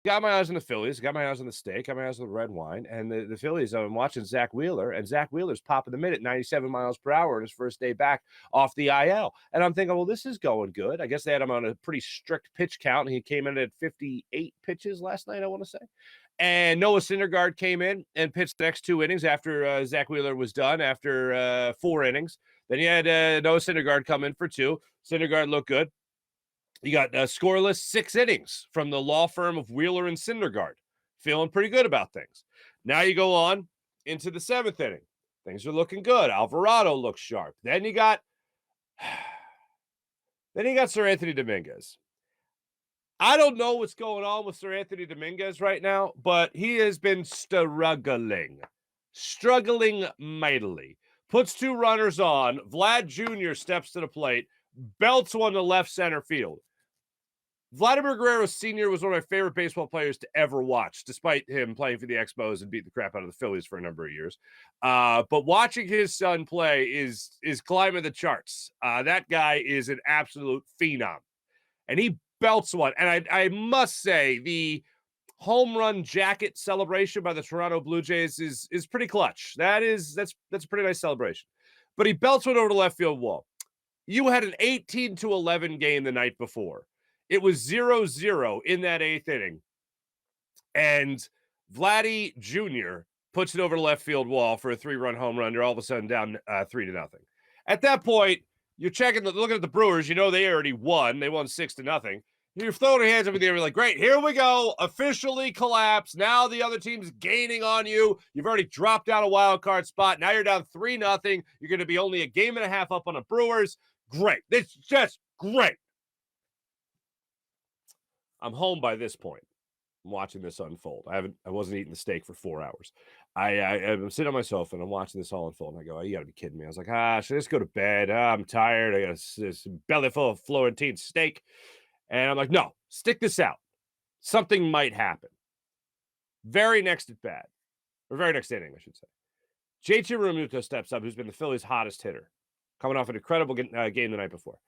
got my eyes on the Phillies, got my eyes on the steak, got my eyes on the red wine, and the Phillies, I'm watching Zack Wheeler, and Zack Wheeler's popping the minute, 97 miles per hour on his first day back off the IL. And I'm thinking, well, this is going good. I guess they had him on a pretty strict pitch count, and he came in at 58 pitches last night, I want to say. And Noah Syndergaard came in and pitched the next 2 innings after Zack Wheeler was done, after 4 innings. Then you had Noah Syndergaard come in for 2. Syndergaard looked good. You got scoreless 6 innings from the law firm of Wheeler and Syndergaard. Feeling pretty good about things. Now you go on into the 7th inning. Things are looking good. Alvarado looks sharp. Then you got Sir Anthony Dominguez. I don't know what's going on with Sir Anthony Dominguez right now, but he has been struggling mightily. Puts 2 runners on. Vlad Jr. steps to the plate, belts one to left center field. Vladimir Guerrero Sr. was one of my favorite baseball players to ever watch, despite him playing for the Expos and beating the crap out of the Phillies for a number of years. But watching his son play is climbing the charts. That guy is an absolute phenom. And he belts one. And I must say, the home run jacket celebration by the Toronto Blue Jays is pretty clutch. That's a pretty nice celebration. But he belts one over the left field wall. You had an 18-11 game the night before. It was 0-0 in that 8th inning. And Vladdy Jr. puts it over the left field wall for a 3-run home run. They're all of a sudden down 3-0. At that point, you're looking at the Brewers. You know they already won. They won 6-0. You're throwing your hands up in the air. You're like, great, here we go. Officially collapsed. Now the other team's gaining on you. You've already dropped out a wild card spot. Now you're down 3-0. You're going to be only a game and a half up on the Brewers. Great. It's just great. I'm home by this point. I'm watching this unfold. I wasn't eating the steak for 4 hours. I'm sitting on my sofa and I'm watching this all unfold. And I go, oh, you got to be kidding me. I was like, should I just go to bed? I'm tired. I got this belly full of Florentine steak. And I'm like, no, stick this out. Something might happen. Very next at bat, or very next inning, I should say. JT Realmuto steps up, who's been the Phillies' hottest hitter, coming off an incredible game the night before.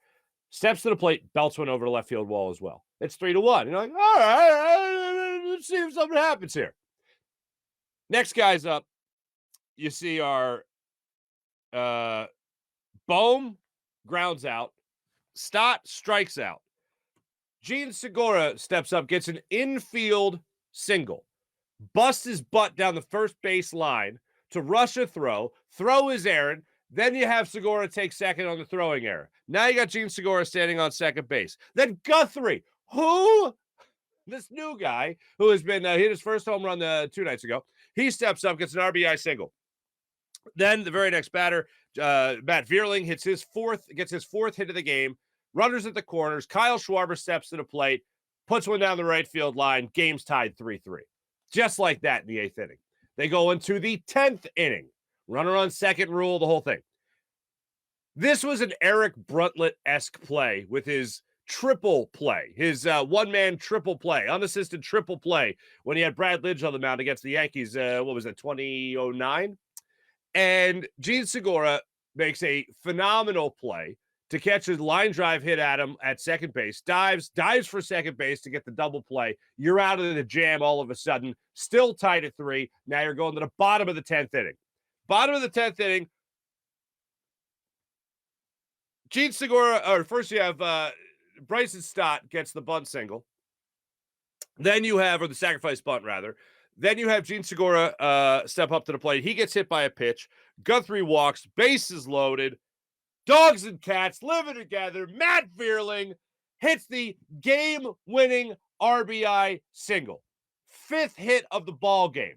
Steps to the plate, belts one over the left field wall as well. It's 3-1. You're like, all right, let's see if something happens here. Next guy's up. You see our Bohm grounds out. Stott strikes out. Gene Segura steps up, gets an infield single, busts his butt down the first base line to rush a throw his errand. Then you have Segura take second on the throwing error. Now you got Gene Segura standing on second base. Then Guthrie, this new guy who has been hit his first home run 2 nights ago, he steps up, gets an RBI single. Then the very next batter, Matt Vierling gets his fourth hit of the game. Runners at the corners. Kyle Schwarber steps to the plate, puts one down the right field line. Game's tied 3-3. Just like that in the 8th inning. They go into the 10th inning. Runner on second rule, the whole thing. This was an Eric Bruntlett-esque play with his triple play, his one-man triple play, unassisted triple play when he had Brad Lidge on the mound against the Yankees, 2009? And Gene Segura makes a phenomenal play to catch a line drive hit at him at second base, dives for second base to get the double play. You're out of the jam all of a sudden, still tied at 3. Now you're going to the bottom of the 10th inning. Bottom of the 10th inning, Gene Segura, or first you have Bryson Stott gets the bunt single. Then you have, or the sacrifice bunt rather. Then you have Gene Segura step up to the plate. He gets hit by a pitch. Guthrie walks, bases loaded. Dogs and cats living together. Matt Vierling hits the game-winning RBI single. 5th hit of the ball game.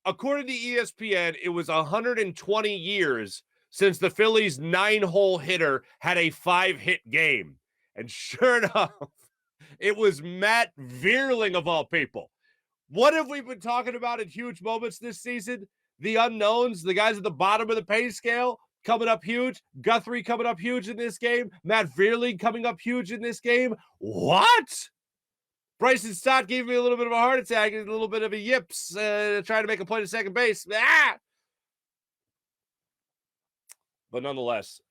According to ESPN, it was 120 years since the Phillies' 9-hole hitter had a 5-hit game. And sure enough, it was Matt Vierling of all people. What have we been talking about in huge moments this season? The unknowns, the guys at the bottom of the pay scale coming up huge. Guthrie coming up huge in this game. Matt Vierling coming up huge in this game. What? Bryson Stott gave me a little bit of a heart attack and a little bit of a yips trying to make a play to second base. But nonetheless,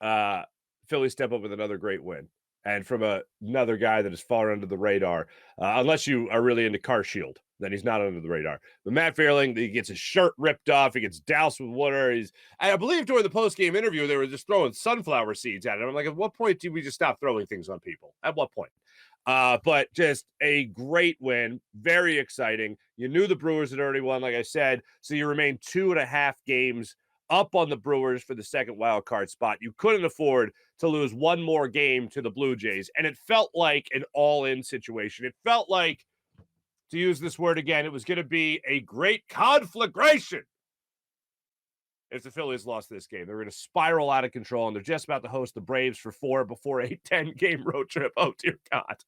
Phillies step up with another great win. And from another guy that is far under the radar, unless you are really into Car Shield, then he's not under the radar. But Matt Vierling, he gets his shirt ripped off. He gets doused with water. I believe during the post-game interview, they were just throwing sunflower seeds at him. I'm like, at what point do we just stop throwing things on people? At what point? But just a great win. Very exciting. You knew the Brewers had already won, like I said. So you remain 2.5 games up on the Brewers for the second wild card spot. You couldn't afford to lose one more game to the Blue Jays. And it felt like an all-in situation. It felt like, to use this word again, it was going to be a great conflagration if the Phillies lost this game. They're going to spiral out of control, and they're just about to host the Braves for 4 before a 10-game road trip. Oh, dear God.